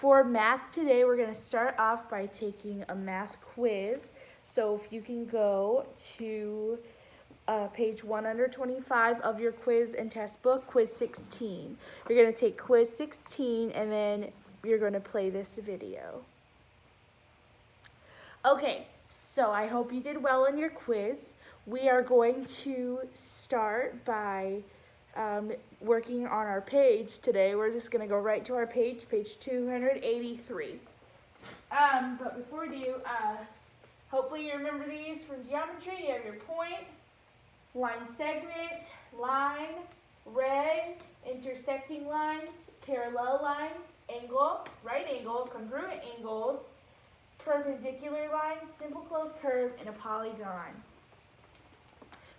for math today, we're going to start off by taking a math quiz. So if you can go to page 125 of your quiz and test book, quiz 16. You're going to take quiz 16 and then you're going to play this video. Okay, so I hope you did well in your quiz. We are going to start by working on our page today. We're just going to go right to our page 283. But before we do, hopefully you remember these from geometry. You have your point, line segment, line, ray, intersecting lines, parallel lines, angle, right angle, congruent angles, perpendicular lines, simple closed curve, and a polygon.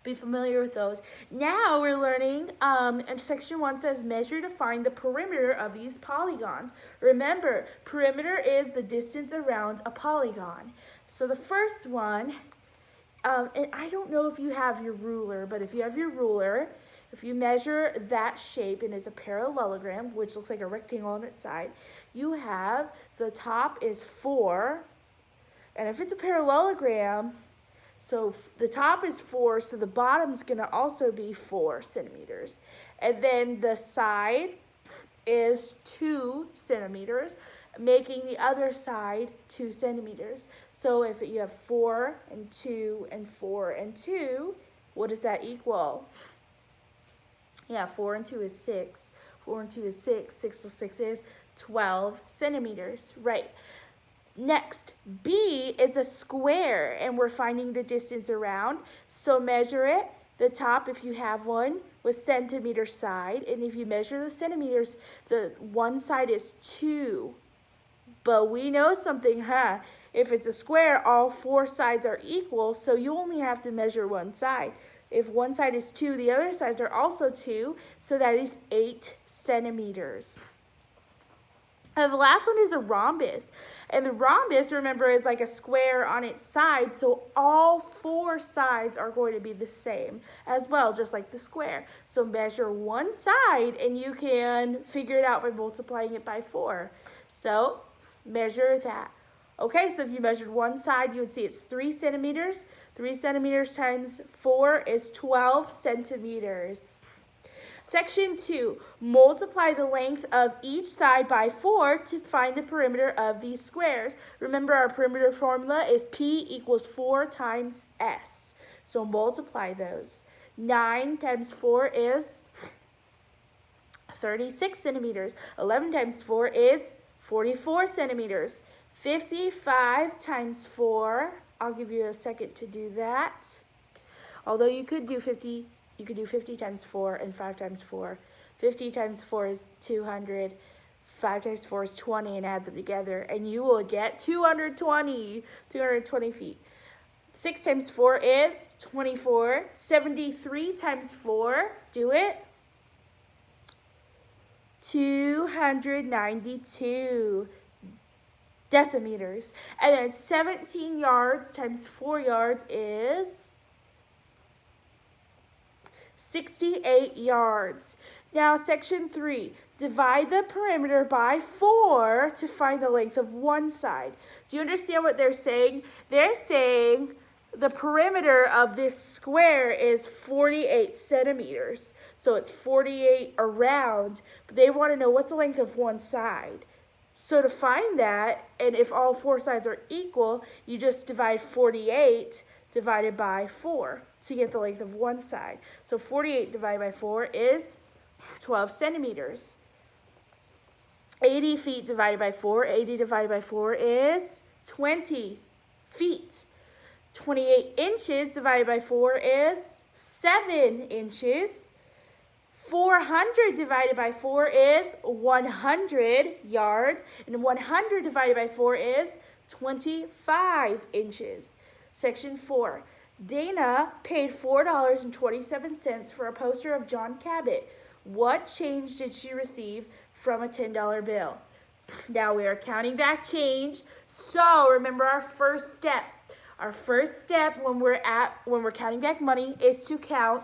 Be familiar with those. Now we're learning, and section 1 says measure to find the perimeter of these polygons. Remember, perimeter is the distance around a polygon. So the first one, and I don't know if you have your ruler, but if you have your ruler, if you measure that shape and it's a parallelogram, which looks like a rectangle on its side, you have the top is 4, and if it's a parallelogram, so the top is 4, so the bottom's going to also be 4 centimeters. And then the side is 2 centimeters, making the other side 2 centimeters. So if you have 4 and 2 and 4 and 2, what does that equal? Yeah, 4 and 2 is 6. 4 and 2 is 6. 6 plus 6 is 12 centimeters. Right. Next, B is a square, and we're finding the distance around. So measure it, the top, if you have one, with centimeter side. And if you measure the centimeters, the one side is 2. But we know something, huh? If it's a square, all 4 sides are equal, so you only have to measure one side. If one side is 2, the other sides are also 2, so that is 8 centimeters. And the last one is a rhombus. And the rhombus, remember, is like a square on its side, so all 4 sides are going to be the same as well, just like the square. So measure one side, and you can figure it out by multiplying it by 4. So measure that. Okay, so if you measured one side, you would see it's 3 centimeters. 3 centimeters times 4 is 12 centimeters. Section 2, multiply the length of each side by 4 to find the perimeter of these squares. Remember, our perimeter formula is P equals 4 times S. So multiply those. 9 times 4 is 36 centimeters. 11 times 4 is 44 centimeters. 55 times 4, I'll give you a second to do that. Although you could do 50 times 4 and 5 times 4. 50 times 4 is 200. 5 times 4 is 20, and add them together, and you will get 220 feet. 6 times 4 is 24. 73 times 4, do it. 292 decimeters. And then 17 yards times 4 yards is 68 yards. Now, section 3, divide the perimeter by 4 to find the length of one side. Do you understand what they're saying? They're saying the perimeter of this square is 48 centimeters. So it's 48 around, but they want to know what's the length of one side. So to find that, and if all 4 sides are equal, you just divide 48 divided by 4 to get the length of one side. So 48 divided by 4 is 12 centimeters. 80 feet divided by 4, 80 divided by 4 is 20 feet. 28 inches divided by 4 is 7 inches. 400 divided by 4 is 100 yards. And 100 divided by 4 is 25 inches. Section 4. Dana paid $4.27 for a poster of John Cabot. What change did she receive from a $10 bill? Now we are counting back change. So remember our first step. Our first step when we're counting back money is to count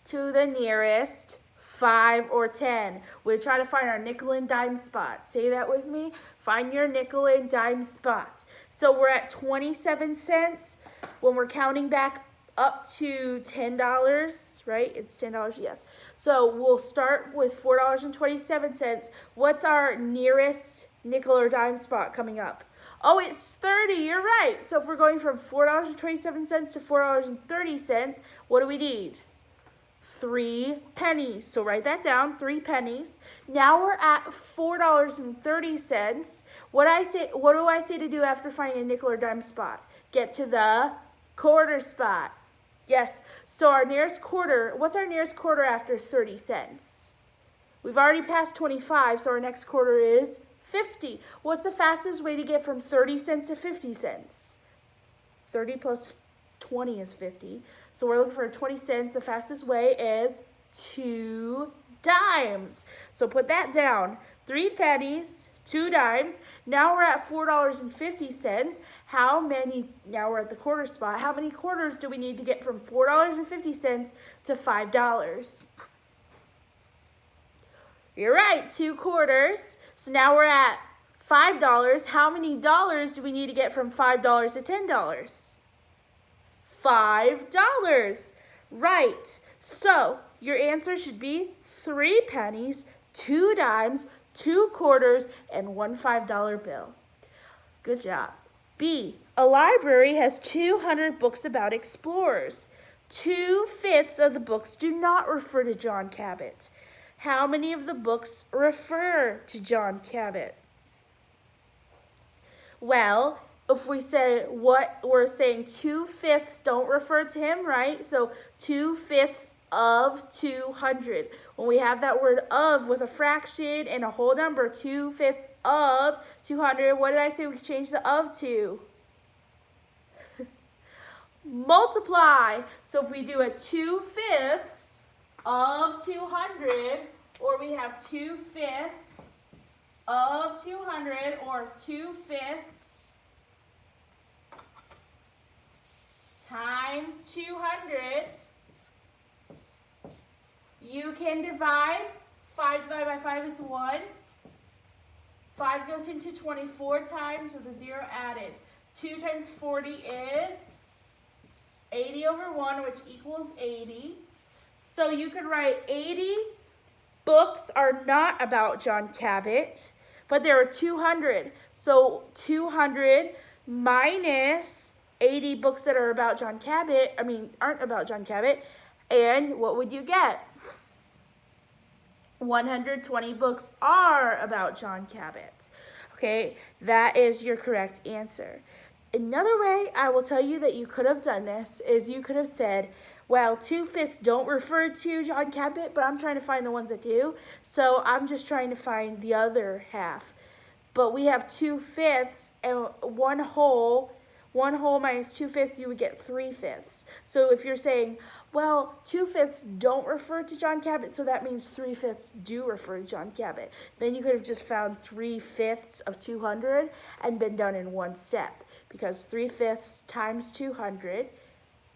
to the nearest 5 or 10. We try to find our nickel and dime spot. Say that with me. Find your nickel and dime spot. So we're at 27 cents when we're counting back up to $10, right? It's $10, yes. So we'll start with $4.27. What's our nearest nickel or dime spot coming up? Oh, it's 30, you're right. So if we're going from $4.27 to $4.30, what do we need? 3 pennies. So write that down, 3 pennies. Now we're at $4.30. What do I say to do after finding a nickel or dime spot? Get to the quarter spot. Yes. So our nearest quarter, what's our nearest quarter after 30 cents? We've already passed 25, so our next quarter is 50. What's the fastest way to get from 30 cents to 50 cents? 30 plus 20 is 50. So we're looking for 20 cents. The fastest way is 2 dimes. So put that down. 3 pennies, 2 dimes. Now we're at $4.50. Now we're at the quarter spot. How many quarters do we need to get from $4.50 to $5? You're right, 2 quarters. So now we're at $5. How many dollars do we need to get from $5 to $10? $5. Right. So your answer should be 3 pennies, 2 dimes, 2 quarters, and 1 $5 bill. Good job. B. A library has 200 books about explorers. 2/5 of the books do not refer to John Cabot. How many of the books refer to John Cabot? Well, if we say what we're saying, 2/5 don't refer to him, right? So 2/5 of 200. When we have that word of with a fraction and a whole number, 2/5 of 200, what did I say we change the of to? Multiply. So if we do a 2/5 of 200, or we have 2/5 of 200, or 2/5 times 200, you can divide. 5 divided by 5 is 1. 5 goes into 24 times with a 0 added. 2 times 40 is 80 over 1, which equals 80. So you could write 80 books are not about John Cabot, but there are 200. So 200 minus 80 books that are about John Cabot, aren't about John Cabot, and what would you get? 120 books are about John Cabot. Okay, that is your correct answer. Another way I will tell you that you could have done this is you could have said, well, 2/5 don't refer to John Cabot, but I'm trying to find the ones that do, so I'm just trying to find the other half. But we have 2/5 and one whole minus 2/5, you would get 3/5. So if you're saying, well, 2/5 don't refer to John Cabot, so that means 3/5 do refer to John Cabot. Then you could have just found 3/5 of 200 and been done in one step, because 3/5 times 200,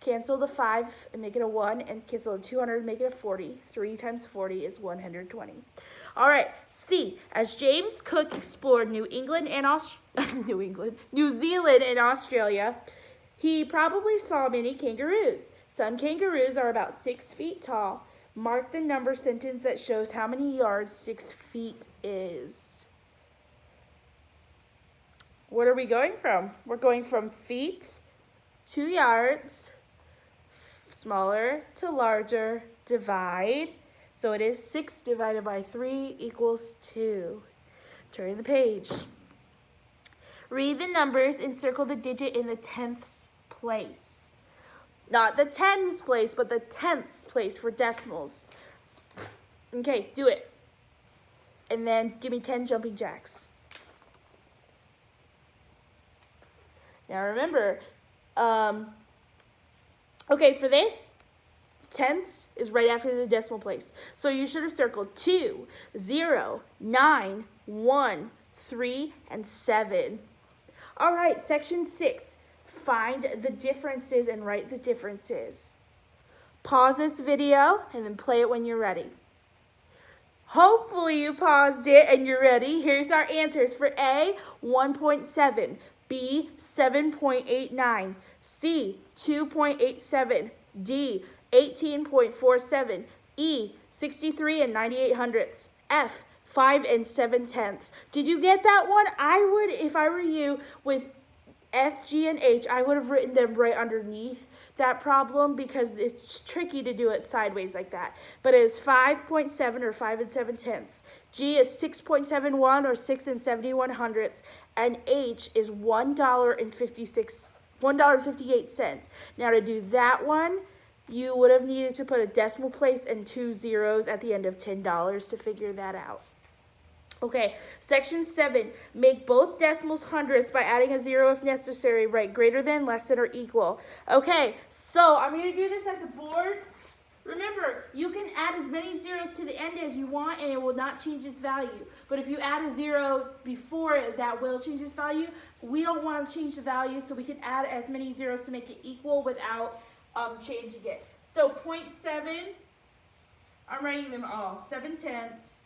cancel the 5 and make it a 1, and cancel the 200 and make it a 40. 3 times 40 is 120. All right, C. As James Cook explored New Zealand and Australia, he probably saw many kangaroos. Some kangaroos are about 6 feet tall. Mark the number sentence that shows how many yards 6 feet is. What are we going from? We're going from feet to yards, smaller to larger, divide. So it is 6 divided by 3 equals 2. Turn the page. Read the numbers and circle the digit in the tenths place. Not the tens place, but the tenths place for decimals. Okay, do it. And then give me 10 jumping jacks. Now remember, okay, for this, tenths is right after the decimal place. So you should have circled 2, 0, 9, 1, 3, and 7. All right, section 6. Find the differences and write the differences. Pause this video and then play it when you're ready. Hopefully you paused it and you're ready. Here's our answers for A, 1.7, B, 7.89, C, 2.87, D, 18.47, E, 63 and 98 hundredths, F, 5 and 7 tenths. Did you get that one? I would, if I were you, with F, G, and H, I would have written them right underneath that problem because it's tricky to do it sideways like that. But it is 5.7 or 5 and 7 tenths. G is 6.71 or 6 and 71 hundredths. And H is $1.58. Now to do that one, you would have needed to put a decimal place and 2 zeros at the end of $10 to figure that out. Okay, section 7, make both decimals hundredths by adding a 0 if necessary. Write greater than, less than, or equal. Okay, so I'm going to do this at the board. Remember, you can add as many zeros to the end as you want and it will not change its value. But if you add a 0 before it, that will change its value. We don't want to change the value, so we can add as many zeros to make it equal without changing it. So 0.7, I'm writing them all. 7 tenths,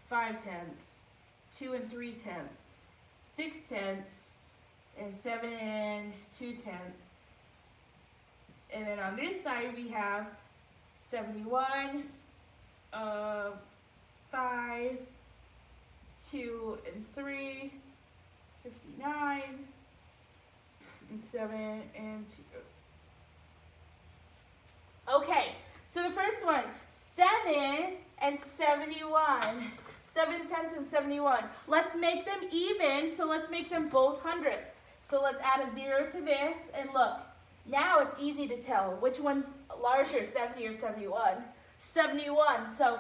5 tenths. 2 and 3 tenths, 6 tenths, and 7 and 2 tenths. And then on this side we have 71, 5, 2 and 3, 59, and 7 and 2. Okay, so the first one, 7 and 71. 7 tenths and 71. Let's make them even, so let's make them both hundredths. So let's add a 0 to this, and look, now it's easy to tell which one's larger, 70 or 71. 71, so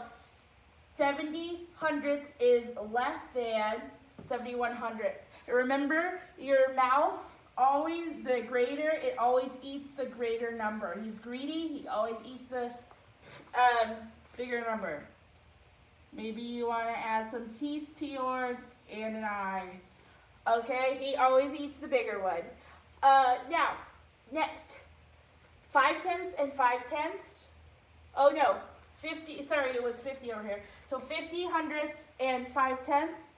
70 hundredths is less than 71 hundredths. Remember, your mouth, always the greater, it always eats the greater number. He's greedy, he always eats the bigger number. Maybe you want to add some teeth to yours and an eye. Okay, he always eats the bigger one. Now, next, 5 tenths and 5 tenths. Oh no, 50, sorry, it was 50 over here. So 50 hundredths and 5 tenths.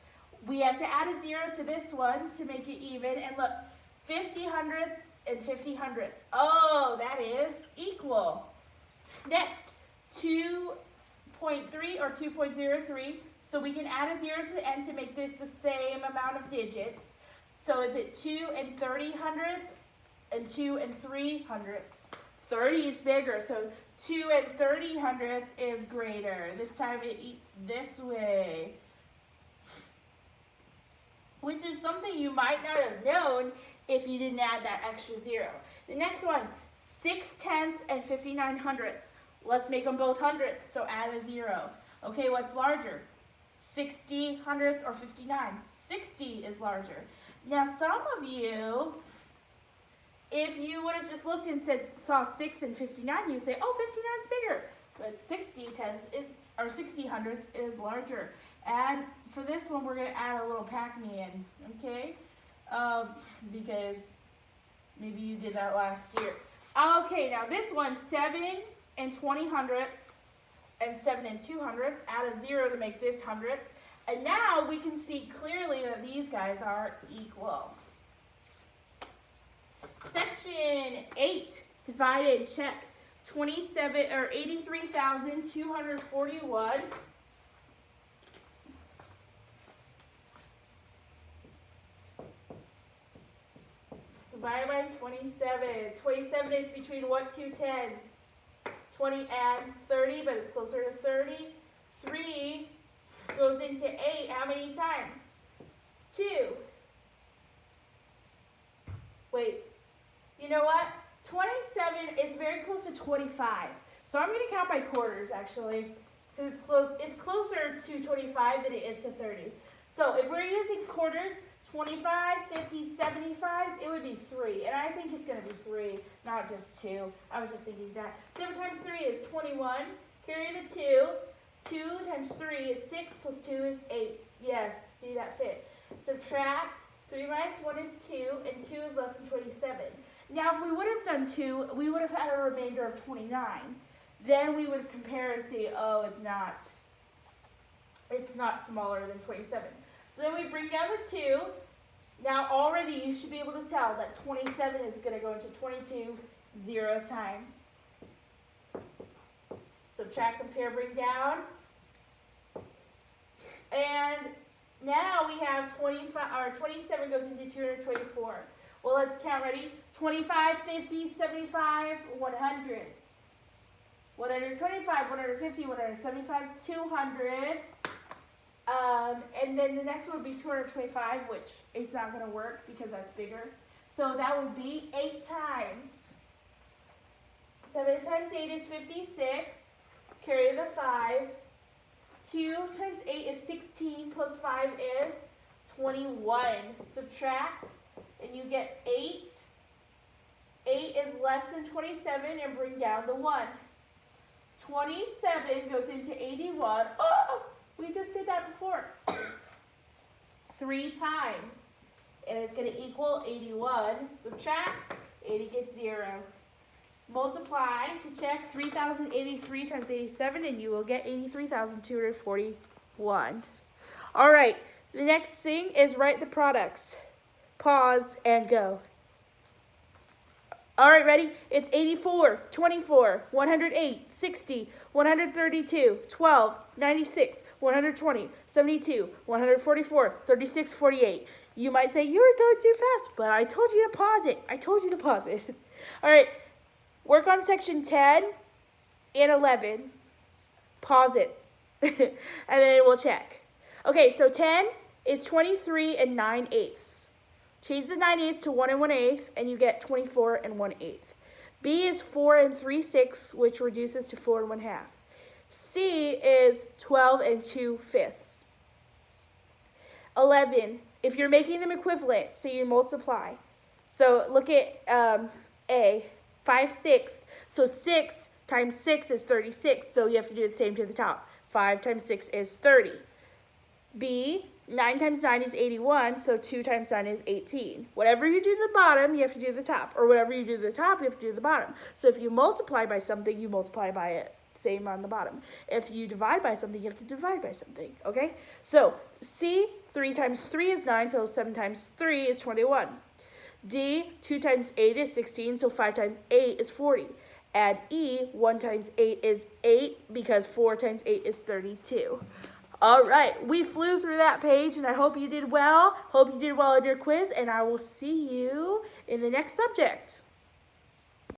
We have to add a 0 to this one to make it even. And look, 50 hundredths and 50 hundredths. Oh, that is equal. Next, 2.3 or 2.03, so we can add a 0 to the end to make this the same amount of digits. So is it 2 and 30 hundredths and 2 and 3 hundredths? 30 is bigger, so 2 and 30 hundredths is greater. This time it eats this way, which is something you might not have known if you didn't add that extra 0. The next one, 6 tenths and 59 hundredths. Let's make them both hundredths, so add a 0. Okay, what's larger? 60 hundredths or 59? 60 is larger. Now, some of you, if you would have just looked and saw 6 and 59, you'd say, oh, 59 is bigger. But 60 tenths is, or 60 hundredths is larger. And for this one, we're going to add a little Pac-Man, okay? Because maybe you did that last year. Okay, now this one, 7 and 20 hundredths and 7 and 2 hundredths. Add a 0 to make this hundredths. And now we can see clearly that these guys are equal. Section 8, divide and check. 27 or 83,241 divided by 27. 27 is between what two tens? 20 and 30, but it's closer to 30. 3 goes into 8 how many times? 2. Wait, you know what? 27 is very close to 25. So I'm going to count by quarters, actually, because it's closer to 25 than it is to 30. So if we're using quarters, 25, 50, 75, it would be 3. And I think it's going to be 3, not just 2. I was just thinking that. 7 times 3 is 21. Carry the 2. 2 times 3 is 6, plus 2 is 8. Yes, see that fit. Subtract. 3 minus 1 is 2, and 2 is less than 27. Now, if we would have done 2, we would have had a remainder of 29. Then we would compare and see, oh, it's not It's not smaller than 27. So then we bring down the 2. Now already you should be able to tell that 27 is going to go into 22 0 times. Subtract, compare, bring down. And now we have 27 goes into 224. Well, let's count. Ready? 25, 50, 75, 100. 125, 150, 175, 200. And then the next one would be 225, which is not going to work because that's bigger. So that would be 8 times. 7 times 8 is 56. Carry the 5. 2 times 8 is 16 plus 5 is 21. Subtract and you get 8. 8 is less than 27 and bring down the 1. 27 goes into 81. Oh, we just did that before. 3 times. And it's going to equal 81. Subtract, 80 gets 0. Multiply to check 3,083 times 87 and you will get 83,241. All right, the next thing is write the products. Pause and go. All right, ready? It's 84, 24, 108, 60, 132, 12, 96, 120, 72, 144, 36, 48. You might say, you were going too fast, but I told you to pause it. I told you to pause it. All right, work on section 10 and 11. Pause it, and then we'll check. Okay, so 10 is 23 and 9/8. Change the 9/8 to 1 1/8, and you get 24 and 1/8. B is 4 and 3/6, which reduces to 4 1/2. C is 12 and 2/5. 11, if you're making them equivalent, so you multiply. So look at A, 5/6. So 6 times 6 is 36, so you have to do the same to the top. 5 times 6 is 30. B, 9 times 9 is 81, so 2 times 9 is 18. Whatever you do to the bottom, you have to do the top. Or whatever you do to the top, you have to do the bottom. So if you multiply by something, you multiply by it. Same on the bottom. If you divide by something, you have to divide by something. Okay? So C, 3 times 3 is 9, so 7 times 3 is 21. D, 2 times 8 is 16, so 5 times 8 is 40. Add E, 1 times 8 is 8, because 4 times 8 is 32. All right, we flew through that page, and I hope you did well. Hope you did well in your quiz, and I will see you in the next subject.